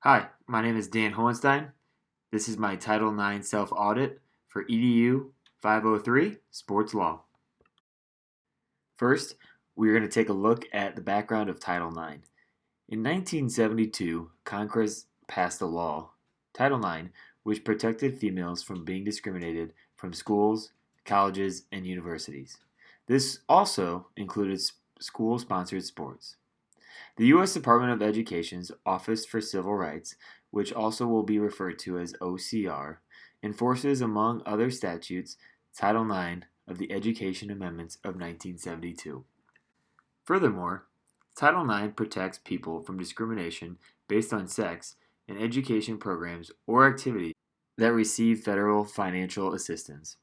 Hi, my name is Dan Hohenstein. This is my Title IX self-audit for EDU 503 Sports Law. First, we're going to take a look at the background of Title IX. In 1972, Congress passed a law, Title IX, which protected females from being discriminated from schools, colleges, and universities. This also included school-sponsored sports. The U.S. Department of Education's Office for Civil Rights, which also will be referred to as OCR, enforces, among other statutes, Title IX of the Education Amendments of 1972. Furthermore, Title IX protects people from discrimination based on sex in education programs or activities that receive federal financial assistance.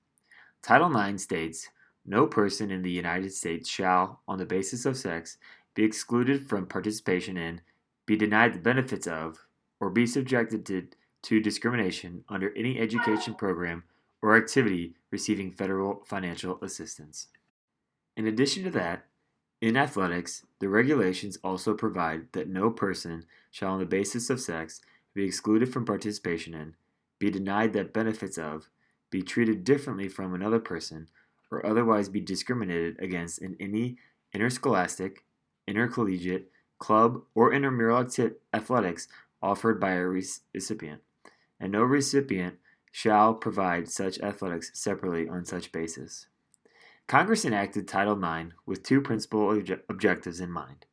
Title IX states, "No person in the United States shall, on the basis of sex, be excluded from participation in, be denied the benefits of, or be subjected to discrimination under any education program or activity receiving federal financial assistance." In addition to that, in athletics, the regulations also provide that no person shall, on the basis of sex, be excluded from participation in, be denied the benefits of, be treated differently from another person, or otherwise be discriminated against in any interscholastic, intercollegiate, club, or intramural athletics offered by a recipient, and no recipient shall provide such athletics separately on such basis. Congress enacted Title IX with two principal objectives in mind: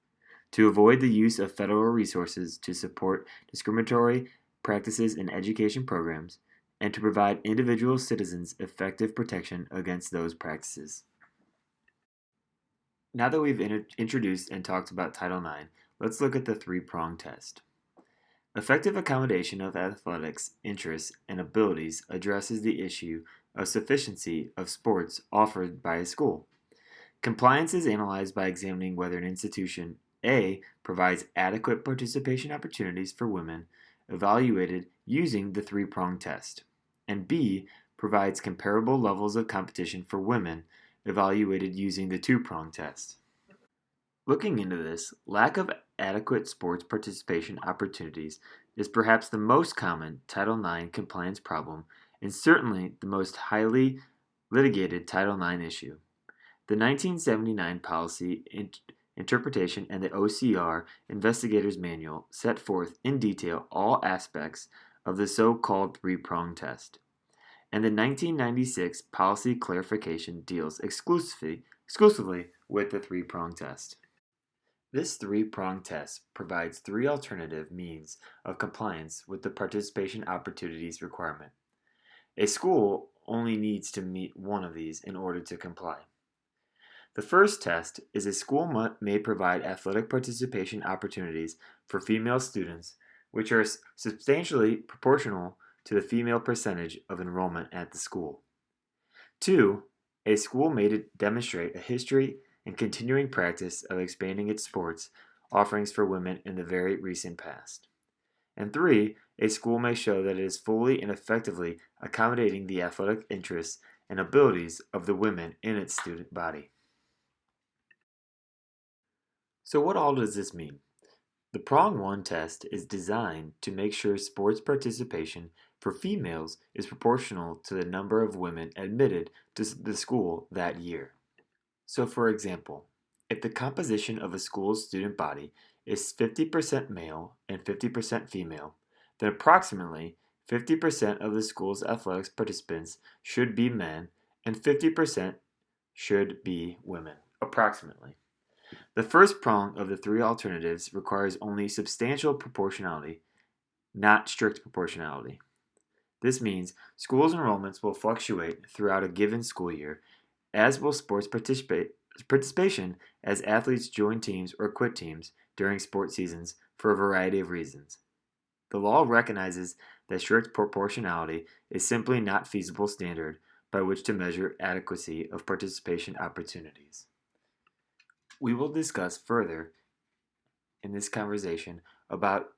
to avoid the use of federal resources to support discriminatory practices in education programs, and to provide individual citizens effective protection against those practices. Now that we've introduced and talked about Title IX, let's look at the three-pronged test. Effective accommodation of athletics, interests, and abilities addresses the issue of sufficiency of sports offered by a school. Compliance is analyzed by examining whether an institution A provides adequate participation opportunities for women, evaluated using the three-pronged test, and B provides comparable levels of competition for women, evaluated using the two-pronged test. Looking into this, lack of adequate sports participation opportunities is perhaps the most common Title IX compliance problem and certainly the most highly litigated Title IX issue. The 1979 Policy Interpretation and the OCR Investigator's Manual set forth in detail all aspects of the so-called three-pronged test, and the 1996 Policy Clarification deals exclusively with the three-pronged test. This three-pronged test provides three alternative means of compliance with the participation opportunities requirement. A school only needs to meet one of these in order to comply. The first test is a school may provide athletic participation opportunities for female students which are substantially proportional to the female percentage of enrollment at the school. 2. A school may demonstrate a history and continuing practice of expanding its sports offerings for women in the very recent past. And 3. A school may show that it is fully and effectively accommodating the athletic interests and abilities of the women in its student body. So what all does this mean? The Prong 1 test is designed to make sure sports participation for females is proportional to the number of women admitted to the school that year. So for example, if the composition of a school's student body is 50% male and 50% female, then approximately 50% of the school's athletics participants should be men and 50% should be women, approximately. The first prong of the three alternatives requires only substantial proportionality, not strict proportionality. This means schools' enrollments will fluctuate throughout a given school year, as will sports participation as athletes join teams or quit teams during sports seasons for a variety of reasons. The law recognizes that strict proportionality is simply not a feasible standard by which to measure adequacy of participation opportunities. We will discuss further in this conversation about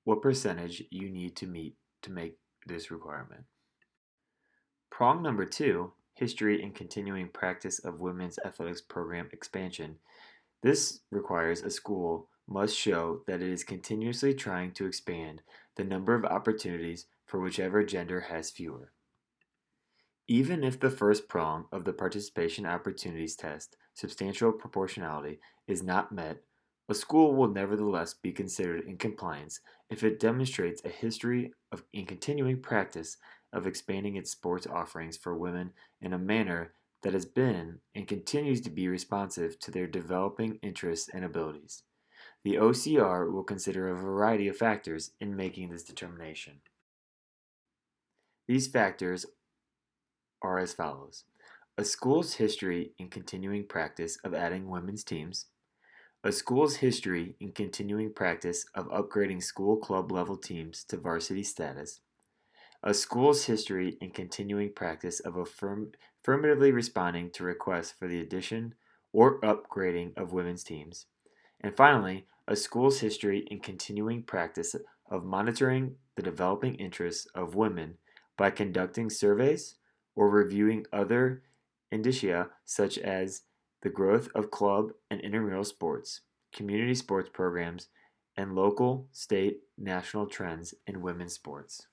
what percentage you need to meet to make this requirement. Prong number 2, history and continuing practice of women's athletics program expansion. This requires a school must show that it is continuously trying to expand the number of opportunities for whichever gender has fewer. Even if the first prong of the participation opportunities test, substantial proportionality, is not met, a school will nevertheless be considered in compliance if it demonstrates a history of and continuing practice of expanding its sports offerings for women in a manner that has been and continues to be responsive to their developing interests and abilities. The OCR will consider a variety of factors in making this determination. These factors are as follows: a school's history and continuing practice of adding women's teams, a school's history and continuing practice of upgrading school club level teams to varsity status, a school's history and continuing practice of affirmatively responding to requests for the addition or upgrading of women's teams, and finally, a school's history and continuing practice of monitoring the developing interests of women by conducting surveys or reviewing other indicia such as the growth of club and intramural sports, community sports programs, and local, state, national trends in women's sports.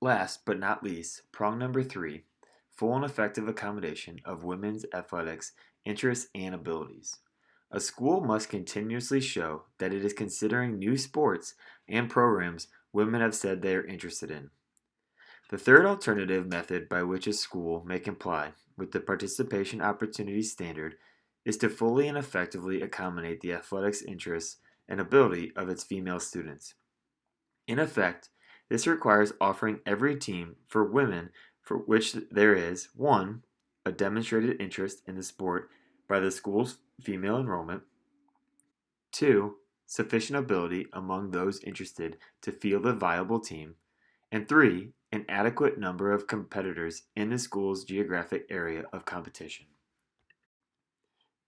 Last but not least, prong number 3, full and effective accommodation of women's athletics interests and abilities. A school must continuously show that it is considering new sports and programs women have said they are interested in. The third alternative method by which a school may comply with the participation opportunities standard is to fully and effectively accommodate the athletics interests and ability of its female students. In effect, this requires offering every team for women for which there is 1. A demonstrated interest in the sport by the school's female enrollment, 2. Sufficient ability among those interested to field a viable team, and 3. An adequate number of competitors in the school's geographic area of competition.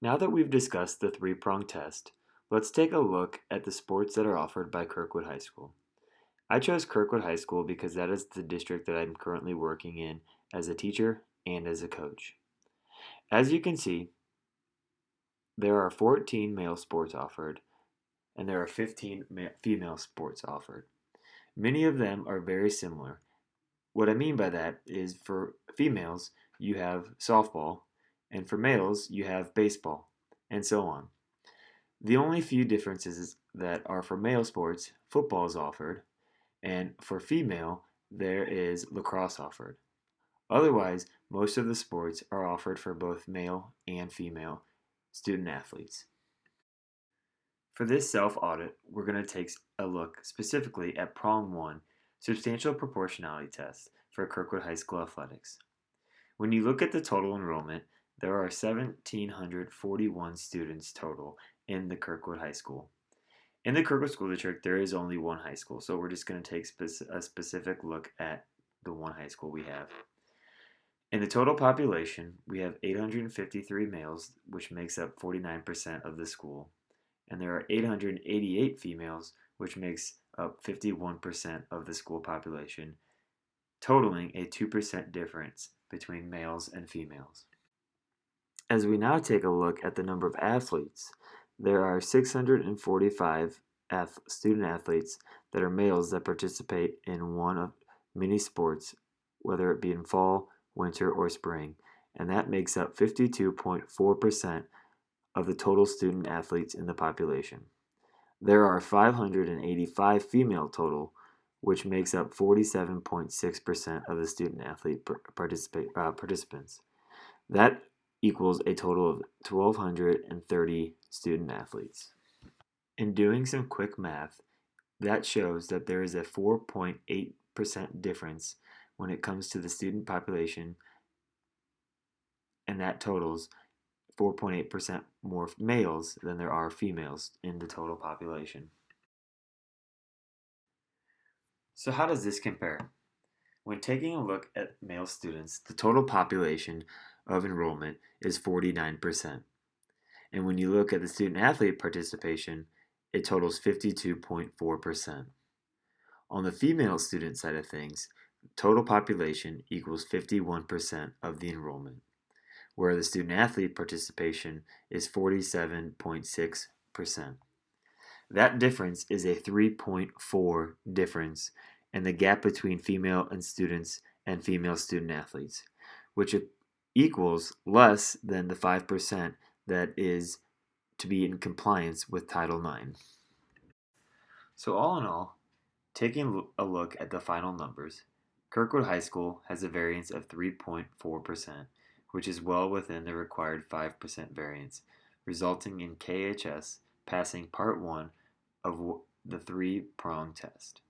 Now that we've discussed the three-pronged test, let's take a look at the sports that are offered by Kirkwood High School. I chose Kirkwood High School because that is the district that I'm currently working in as a teacher and as a coach. As you can see, there are 14 male sports offered, and there are 15 female sports offered. Many of them are very similar. What I mean by that is for females, you have softball, and for males, you have baseball, and so on. The only few differences that are for male sports, football is offered, and for female, there is lacrosse offered. Otherwise, most of the sports are offered for both male and female student athletes. For this self-audit, we're going to take a look specifically at prong 1, substantial proportionality test for Kirkwood High School athletics. When you look at the total enrollment, there are 1,741 students total in the Kirkwood High School. In the Kirkwood School District, there is only one high school, so we're just going to take a specific look at the one high school we have. In the total population, we have 853 males, which makes up 49% of the school, and there are 888 females, which makes up 51% of the school population, totaling a 2% difference between males and females. As we now take a look at the number of athletes, there are 645 student athletes that are males that participate in one of many sports, whether it be in fall, winter, or spring, and that makes up 52.4% of the total student athletes in the population. There are 585 female total, which makes up 47.6% of the student athlete participants. That equals a total of 1,230 student athletes. In doing some quick math, that shows that there is a 4.8% difference when it comes to the student population, and that totals 4.8% more males than there are females in the total population. So how does this compare? When taking a look at male students, the total population of enrollment is 49%. And when you look at the student athlete participation, it totals 52.4%. On the female student side of things, total population equals 51% of the enrollment, where the student athlete participation is 47.6%. That difference is a 3.4 difference in the gap between female and students and female student athletes, which equals less than the 5% that is to be in compliance with Title IX. So all in all, taking a look at the final numbers, Kirkwood High School has a variance of 3.4%, which is well within the required 5% variance, resulting in KHS passing Part 1 of the three-prong test.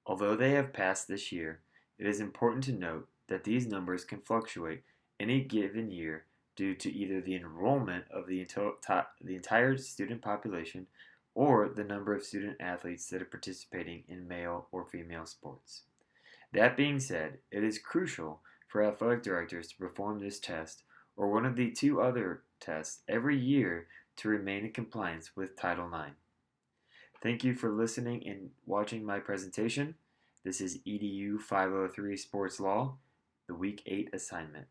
Although they have passed this year, it is important to note that these numbers can fluctuate any given year due to either the enrollment of the entire student population or the number of student athletes that are participating in male or female sports. That being said, it is crucial for athletic directors to perform this test or one of the two other tests every year to remain in compliance with Title IX. Thank you for listening and watching my presentation. This is EDU 503 Sports Law, the Week 8 assignment.